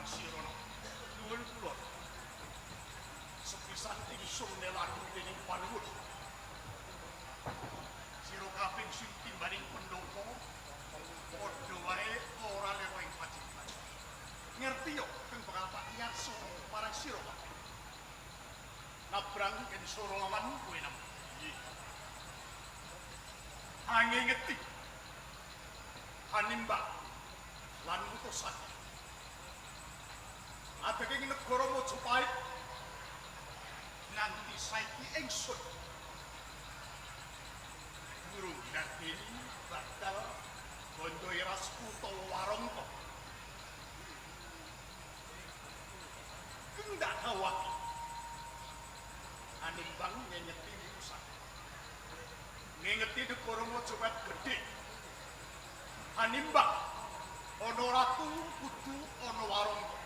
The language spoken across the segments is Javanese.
marang sira nuwun kula sepisan ingsun nelaku dening panuwun sira kabeh sing timbaning pendhapa padha wae ora lewa ing pacitan ngerti yo kang bakal tak yarso marang sira kabeh nabrang ing sora lawan kowe nang angin ngetik Hanimbang lan utusan ateking negara Majapahit nganti saiki ingsun durung ngerteni bakal bondo iras utawa warangka kendak kawaki Hanimbang nyenyeti utusan ngingeti negara Majapahit gedhe Hanimbang ana ratu kudu ana warangka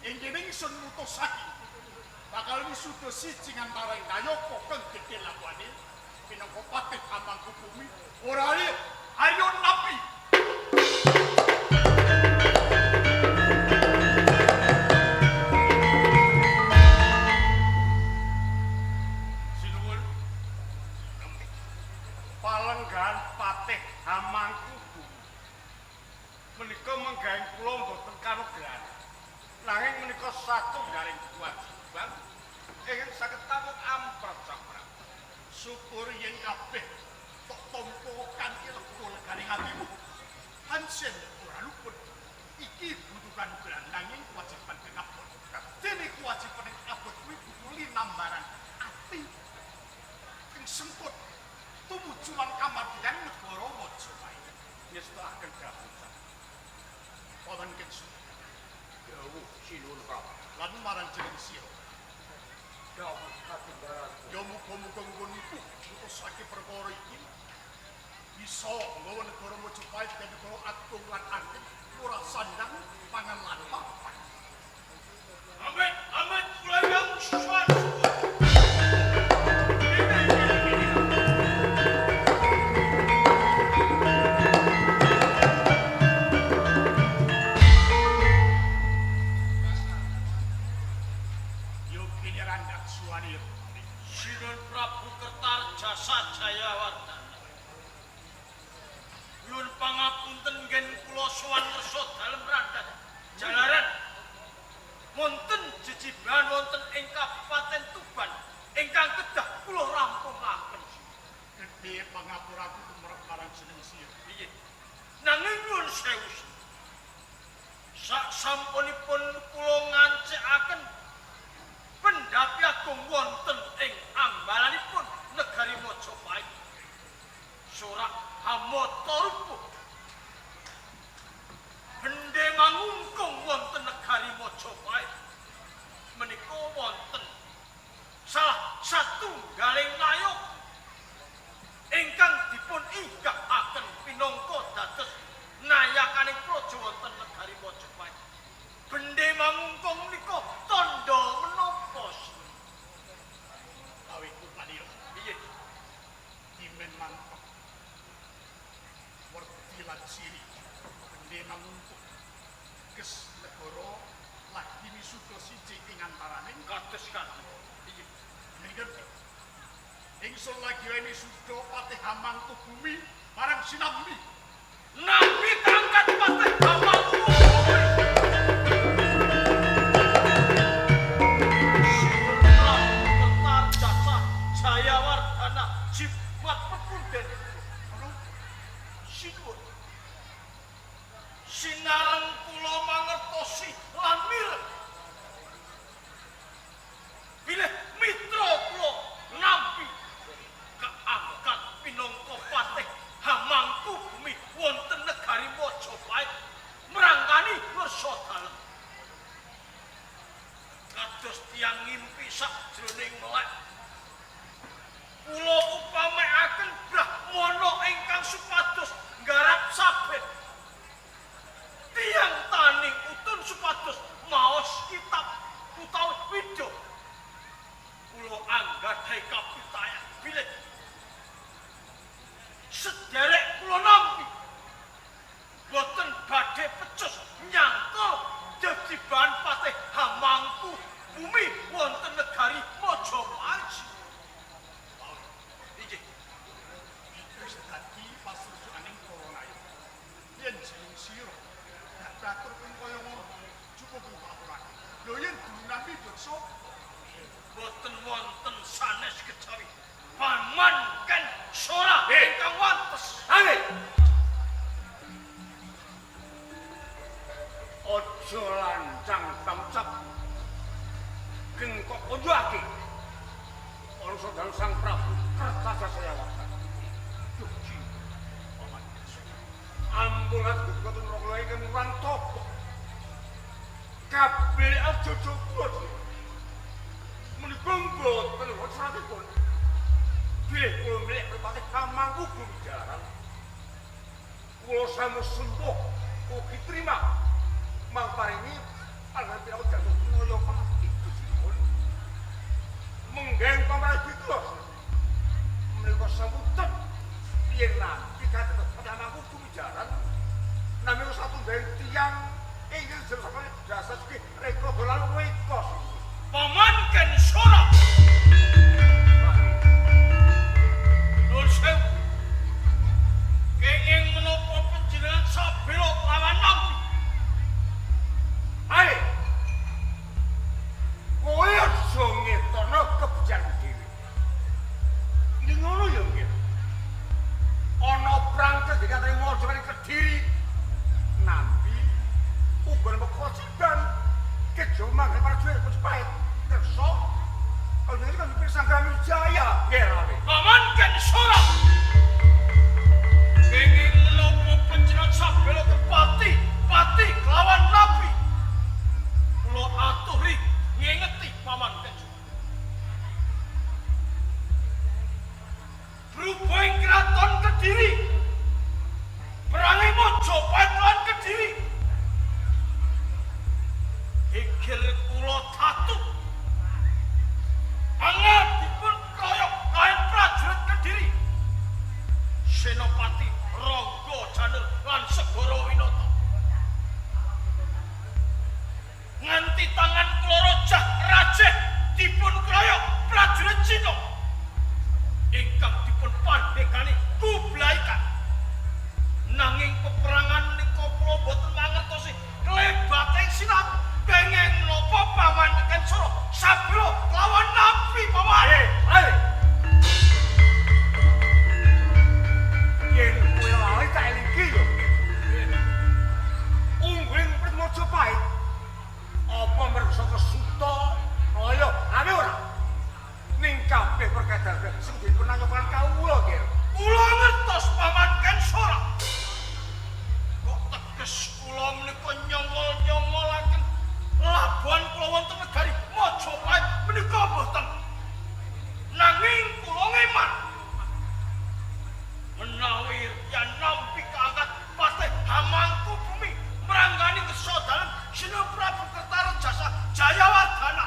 ing kene ingsun mutusake bakal wisuda siji antara Ngayaka kang gedhe lakuane minangka patih Hamangkubumi ora ayo napi sinuwun palenggan patih Hamangkubumi menika menggawe kula mboten kanugrahan nanging menika satunggaling kewajiban ingkang saged tamut ampracapra syukur yen kabeh tok tampa kanthi lega leganing atimu pancen ora luput iki butuhan beran nanging kewajiban kengapun dene kewajiban ing abot kuwi kudu nambaran ati sing semput tumuju lan kamardikan negara Majapahit ngestakaken kaputan wonten kengsun dawuh sinuwun Prabu lan marang jeneng sira dawuh katindaran ya muga-muga nggonku utusake perkara iki bisa nggawa negara Majapahit dadi negara agung lan ageng ora sandang pangan lan papan amin amin kula yang suwun Sinun Prabu Kertarjasa Jayawardhana nyuwun pangapunten ngen kula sowan wersa dalem randhat jalaran wonten jejiban wonten ing Kabupaten Tuban ingkang kedah kula rampungaken gedhe pangapuraku tumrap marang jeneng sira piye nanging nyuwun sewu sak sampunipun kula ngancikaken pendapi agung wonten ing ambalanipun negari Majapahit sorak Hamatarupa bendhe mangungkung wonten negari Majapahit menika wonten salah satunggaling nayok ingkang dipun inggakaken pinangka dados nayakaning praja wonten negari Majapahit bendhe mangungkung menika tandha menapa awiku padira piye dimen mantep werdi lan siri bendhe mangungkung kes negara lagi wisuda siji ing antaraning kados kadhe piye ngerti ingsun lagi wae wisuda Patih Hamangkubumi marang sinambi nabi kangkat Patih Hamangkubumi Jayawardhana jimat pepunden sinuwun sinareng kula mangertosi lan mireng bilih mitra kula nampi keangkat pinangka Patih Hamangkubumi wonten negari Majapahit merangkani wersa dalem kados tiyang ngimpi sakjroning melek kula upamekaken Brahmana ingkang supados nggarap sabet tiyang taning utun supados maos kitab utawi widya kula anggadhahi kapitayan bilih sederek kula nampi boten badhe pecus nyangka dadi boten kaya ngono. Cukup nglaporake. Lho yen dunami beksa boten wonten sanes kejawi paman kan sora ingkang wantes. Angin. Ojo lancang tamcap. Geng kok konjoake. Ora sedang Sang Prabu Kertajasayawasa. Dugi. Paman. Ambulat gugatun roklo ingkang murang topo. Kabeh aja jobot. Menika mboten wonten bilih kula milih pripate kamangku gumijaran. Kula samu sembuh ugi trima mamparingi panjenengan pinaku jatuh ngoyo pati Gusipun. Menggeng pamrih kula. Menika sambutan yen nanti kados kamangku gumijaran nami satunggaling tiyang ingkang jeneng jasa sugih reka dolan wekos. Paman kan sora. Nuwun sewu. Kenging menapa panjenengan sabela lawan nampi? Ae. Kowe aja ngetokno kebijakan dhewe. Ning ngono ya nggih. Ana perang kedekatan mojo ning Kediri. Nampi uga nang Kosiban. Kejoman para jual Majapahit. Kerso. Kalau ini kan dipikir Sanggrami Jaya. Gerawe. Paman kan sora. Kenging menapa panjenengan sabela kepati, pati kelawan nabi. Kula aturi ngingeti paman keju. Berhubung keraton Kediri. Perangi Majapahit lan Kediri. Ikir kula tatu. Angger dipun kroyok kaen prajurit Kediri. Senopati Rangga Janur lan Segara Winata. Nganti tangan kula rojah rajeh dipun kroyok prajurit Cina. Ingkang dipun pandhekani Kublai Khan. Nanging peperangan nika kula boten mangertosi klebating sinau. Kenging menapa paman tekan sora sabra lawan nabi paman. Ae. Yen kowe lali tak elingi yo. Ungguling prit Majapahit. Apa mersa kesuta? Ayo, ane ora. Ning kabeh perkara sing dipun ayokan kawula, Ger. Kula ngertos paman kan sora. Kok teges kula menika nyongol-nyongolaken labuhan kula wonten negari Majapahit menika boten. Nanging kula ngeman menawi yen nampi kaangkat patih hamangku bumi meranggani kesodalan Sina Prabu Kertajasa Jayawardhana.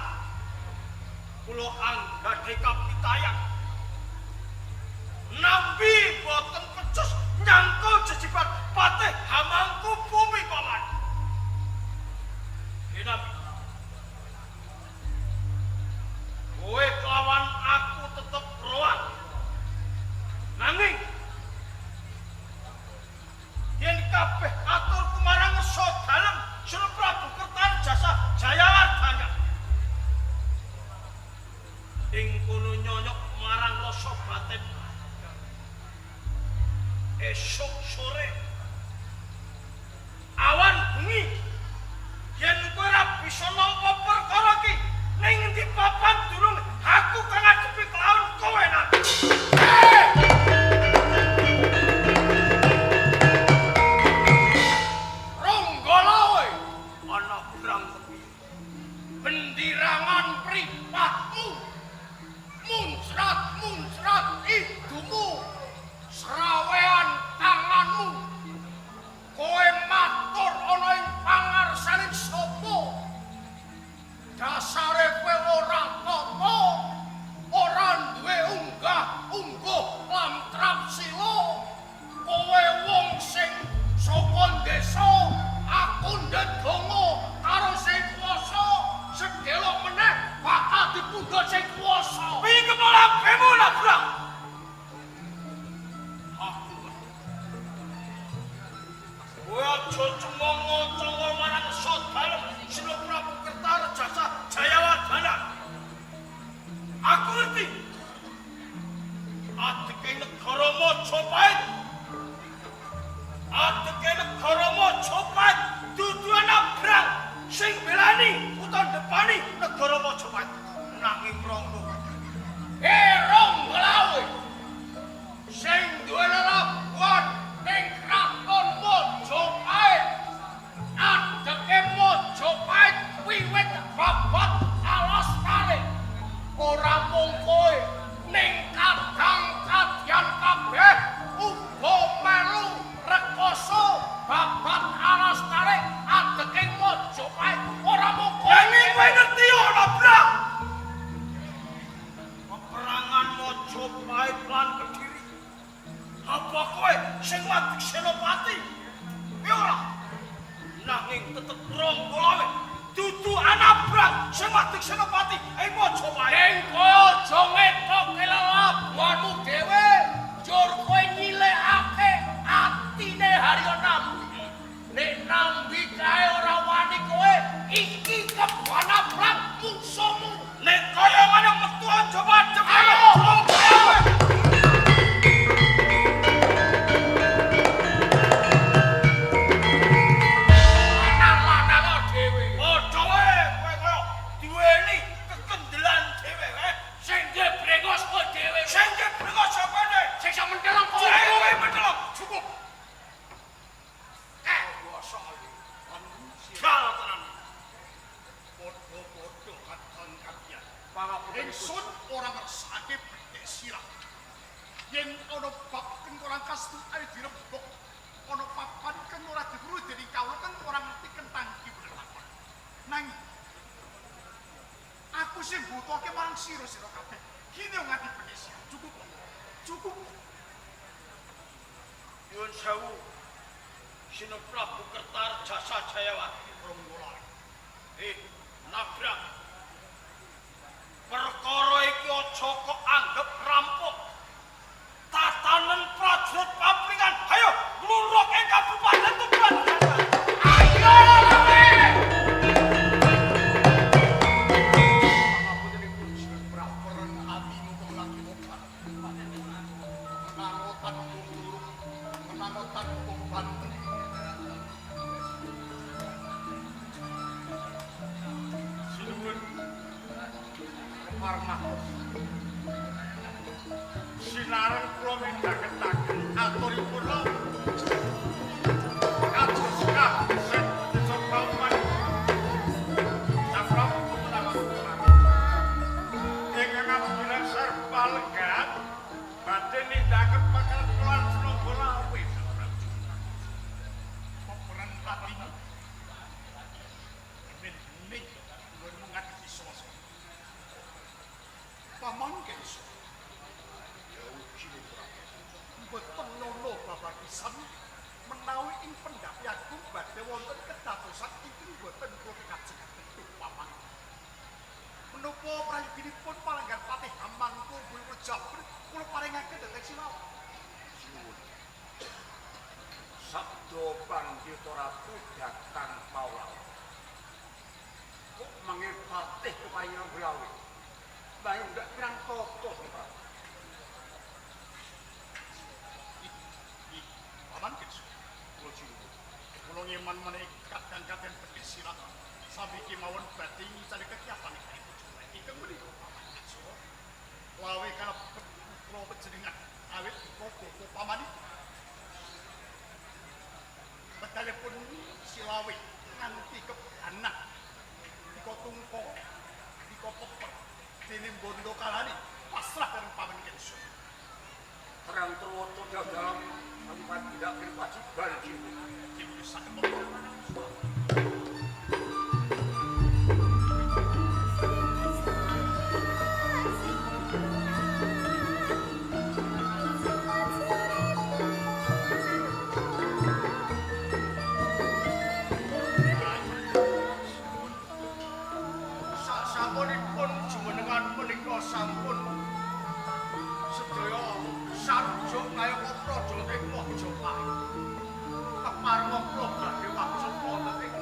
Kula anggadhe kapitayan nampi boten pecus nyangkul jejiban patih hamangku bumi paman. Nabi. Kowe kelawan aku tetep roan. Nanging yen kabeh atur kumarang ngeso dalem Sina Prabu Kertajasa Jayawardhana. Ing kono nyonyok marang rasa batin. Esok sore awan bengi yen kowe ora bisa nampa perkara iki ning endi papan durung aku kang ngadepi kelawan kowe nanti. Ronggala kowe ana perang kepiye? Bendirangan pripatmu muncrat idumu serawean tanganmu kowe matur ana ing pangarsaning sapa? Dasare kowe ora tata, ora duwe unggah-ungguh lamtrap sila. Kowe wong sing saka desa, aku ndedonga karo sing kuwasa, sedhelok meneh bakal dipundhut sing kuwasa. Piye kepalabemu labrang? Aku kowe aja cengong-cengong marang Tronggolawe dudu anabrak sing wadeg senopati ing Majapahit. Ning kowe aja ngetok kelabuanmu dhewe. Njur kowe nyilekake atine Haryo Nambi. Nek Nambi kae ora wani kowe iki kebanabrak musuhmu. Nek kaya ngono metu aja wadeg. Ayo. Ingsun ora ngersake Bathik Sirah. Yen ana bab kang ora kastu ae dirembuk. Ana papan kang ora diweruh dening kawula kang ora ngerti kentang iki lakon. Nanging aku sing butuhake marang sira kabeh. Kene ngati Bathik Sirah. Cukup. Cukup. Nyuwun sewu. Sino Prabu Kertajasa Jayawati Tronggolawe. Nabrak. Perkara iki aja kok anggap rampung. Tatanen prajurit papringan, ayo ngluruk ing Kabupaten Tuban. Ayo lawe. Pangapunten ing Gusti Praperan atimu kok lagi mokan. Menangotan kumuruk, menangotan kumbanten. Sinuwun Marmahus. Sinareng kula midhangetaken aturipun rawuh. Kados kabeset desa Bauman. Saprabu putraku. Ing ngabdilan Serpa Lenggah badhe nindakaken pakaran kula Tronggolawe. Peperan atimu. Ning kula ngati sosok. Paman Kenso. Ya uji mboten nono babagisan menawi ing pendhapi agung badhe wonten kedadosan ingkang mboten kula kajengaken paman. Menapa prayogipun palenggan Patih Hamangku Bulur Jabr kula paringaken dhateng Silawu. Sinuwun. Sabda Pandhita Ratu datang Paulawa. Kok mangepatih kepayang brawi. Bae ndak pirang toto Pak. Paman Kenso. Kula sinuwun. Kula ngeman menika kadang-kadang Bathik Sirah sabiki mawon badhe ngicari kekiatan ingkang menika Paman Kenso. Lawe kana kula panjenengan awit koko pamani. Betalipun Silawe nganti kebanak. Dika tungko, dika peper. Dening bondo kalani pasrah karo Paman Kenso. Terang terwoto dalam tanpa tidak berkewajiban jiwa. Kini saged monggo. Sasampunipun jumenengan menika sampun sedaya sarjuk ngayaka praja ing Majapahit. Kepareng kula badhe wangsul wonten ing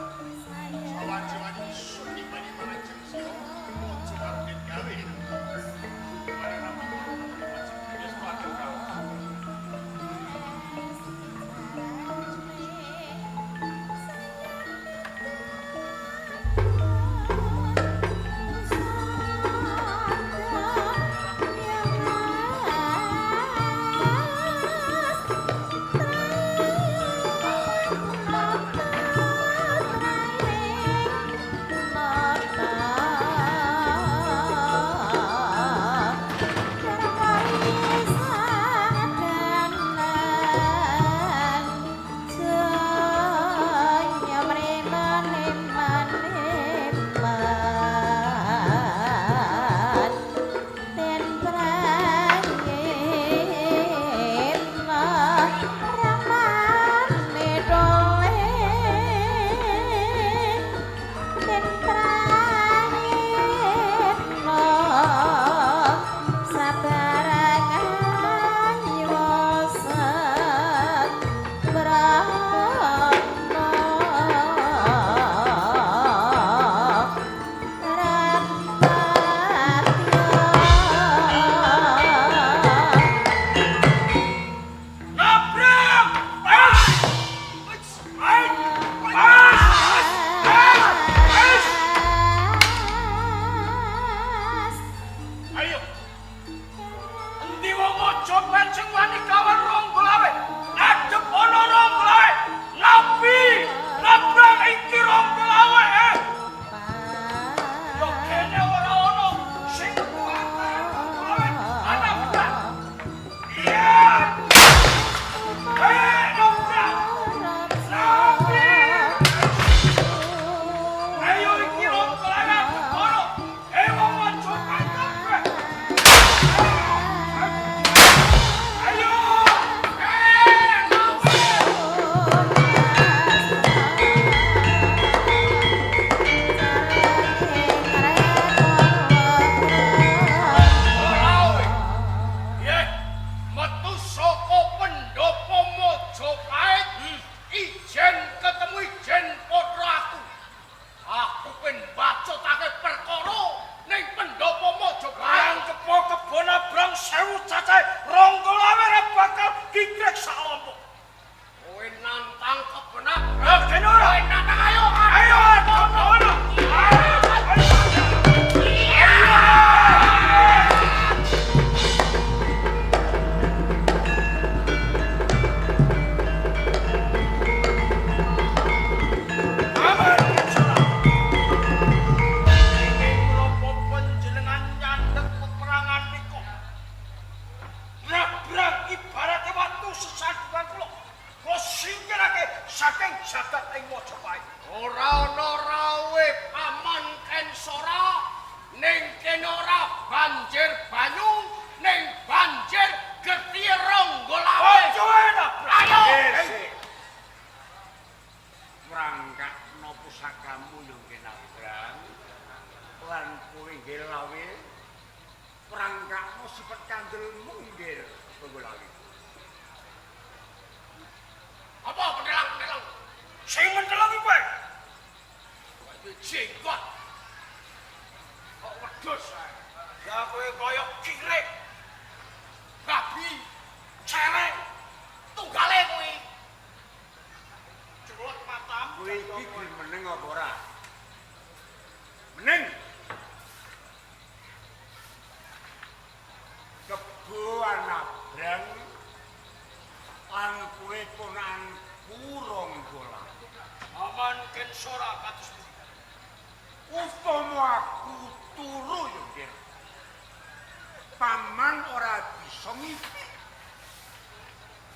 pusakamu yo ngenabrang lan kowe nggih lawe perangkatmu sifat kandelmu nggih penggulawi. Apa pendelang? Sing mendelang kowe. Kowe jenggot. Kok wedhus ae. Ya kowe koyo kirek. Babi, celeng, tunggale kowe. Culuk matamu. Kowe iki gelem meneng apa ora? Meneng. Kebo anabrang lan kowe ponakan kurang bola. Aman ken sora kados pundi. Upama aku turu yo nggih. Paman ora bisa ngipi.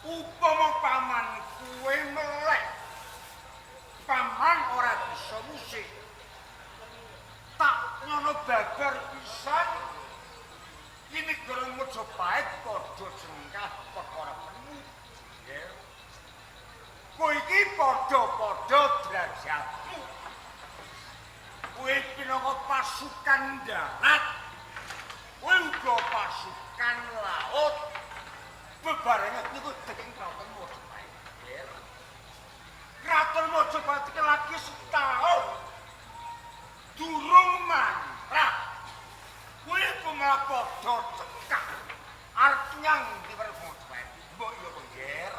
Upama paman kuwe melek. Paman ora bisa musik. Tak nyono babar pisan. Ini gorong Majapahit padha jengkah perkara penuh. Nggih. Kowe iki padha-padha derajatmu. Kowe pinangka pasukan darat. Kowe uga pasukan laut. Bebarengan niku dening Kraton Majapahit. Nggih. Kraton Majapahit iki lagi setahun. Durung mantrah. Kowe malah padha cekak. Arep nyang ndi Majapahit. Mbok yo nggih.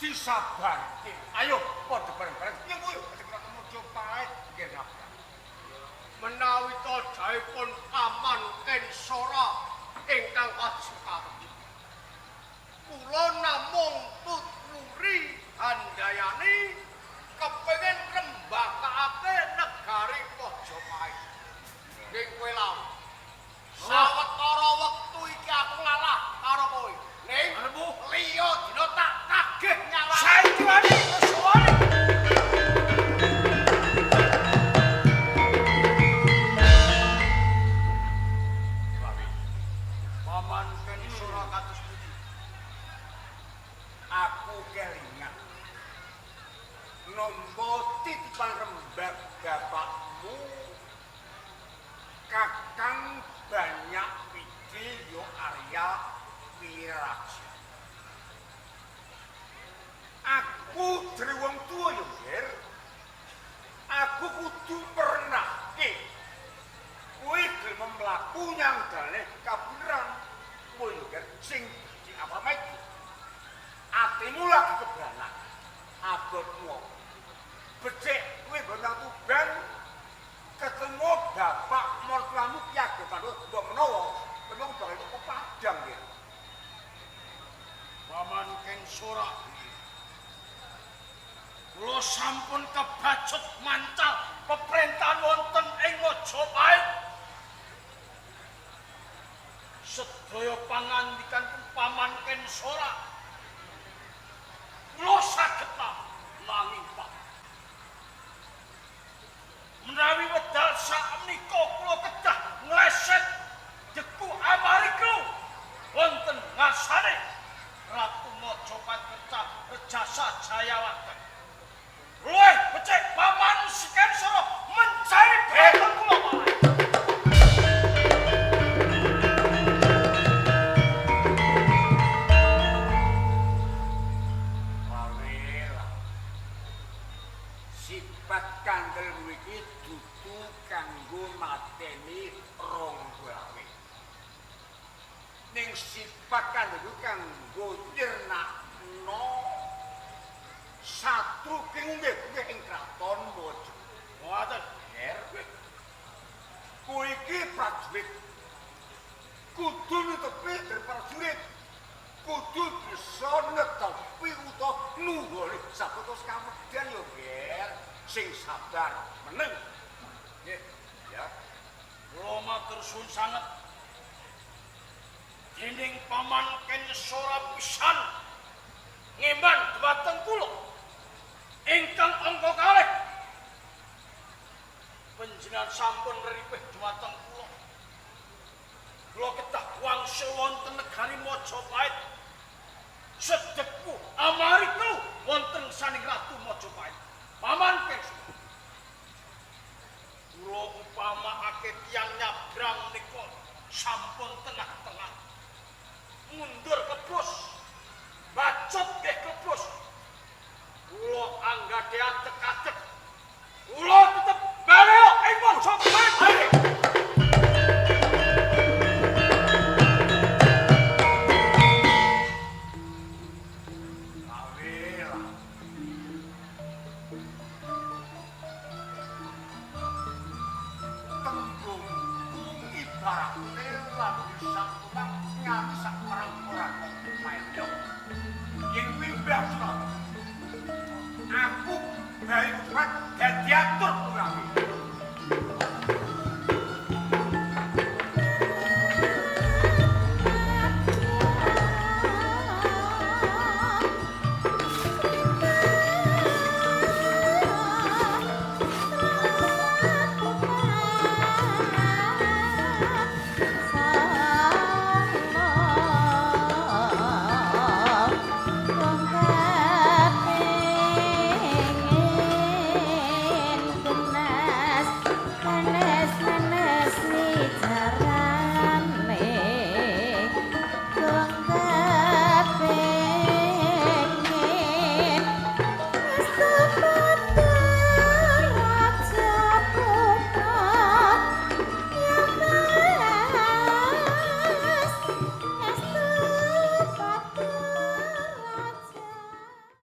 Disabarke. Ayo padha bareng-bareng. Piye kowe Kraton Majapahit nggih napa? Menawi to jaipun Paman Kensora ingkang kasekati. Kula namung tuturi handayani kepengin rembakake negari Majapahit. Ning kowe lawan. Sawetara wektu iki aku ngalah karo kowe. Ning liya dina tak tagih nyawa. Saiki wani suwane. Paman Kensora kados pundi? Aku kelingan. Nombo titipan rembag bapakmu Kakang Banyak Widhi yo Arya Wiraja. Aku dari wong tua yo, Ger. Aku kudu pernahke. Kowe gelem mlaku nyang dalane kaburan. Kowe yo, Ger, sing di apa mati. Atimu lagi kebranak. Abotmu. Becik kowe gondang tuban ketemu bapak mertuamu Ki Agepan mbok menawa memang bakal kok padang ya. Paman Kensora. Kula sampun kebacut mancal pemerintahan wonten ing Majapahit. Sedaya pangandikanipun Paman Kensora. Kula saged nanging Pak. Menawi wedal sakmenika kula kedah ngleset jeku amarga wonten ngasane Ratu Majapahit Kerta Jasa Jayawati. Luwih becik Paman Kensora mencari dhateng kula malih. Sifat kandel iki dudu kanggo mateni rong gawe. Ning sifat kandel kanggo nyernakno satru kengge ing kraton Mojo. Ngoten, Ger. Kowe iki prajurit. Kudu nutupi dari prajurit. Kudu bisa netepi utawa nunggoni sabetos kamedyan yo, Ger. Sing sabar meneng. Nggih, ya. kula matur suwun sanget. Dening Paman Kensora pisan ngemban dhumateng kula ingkang angka kalih. Panjenengan sampun nripih dhumateng kula. Kula kedah wangsul wonten negari Majapahit. Sedeku amarga wonten saning Ratu Majapahit. Paman Kensora. nindakake tiyang nyabrang nika sampun tenang-tenang. Mundur kepus. Bacut nggih kepus. Kula anggade adeg-adeg. Kula tetep bali ing Mojopahit. Aku bayi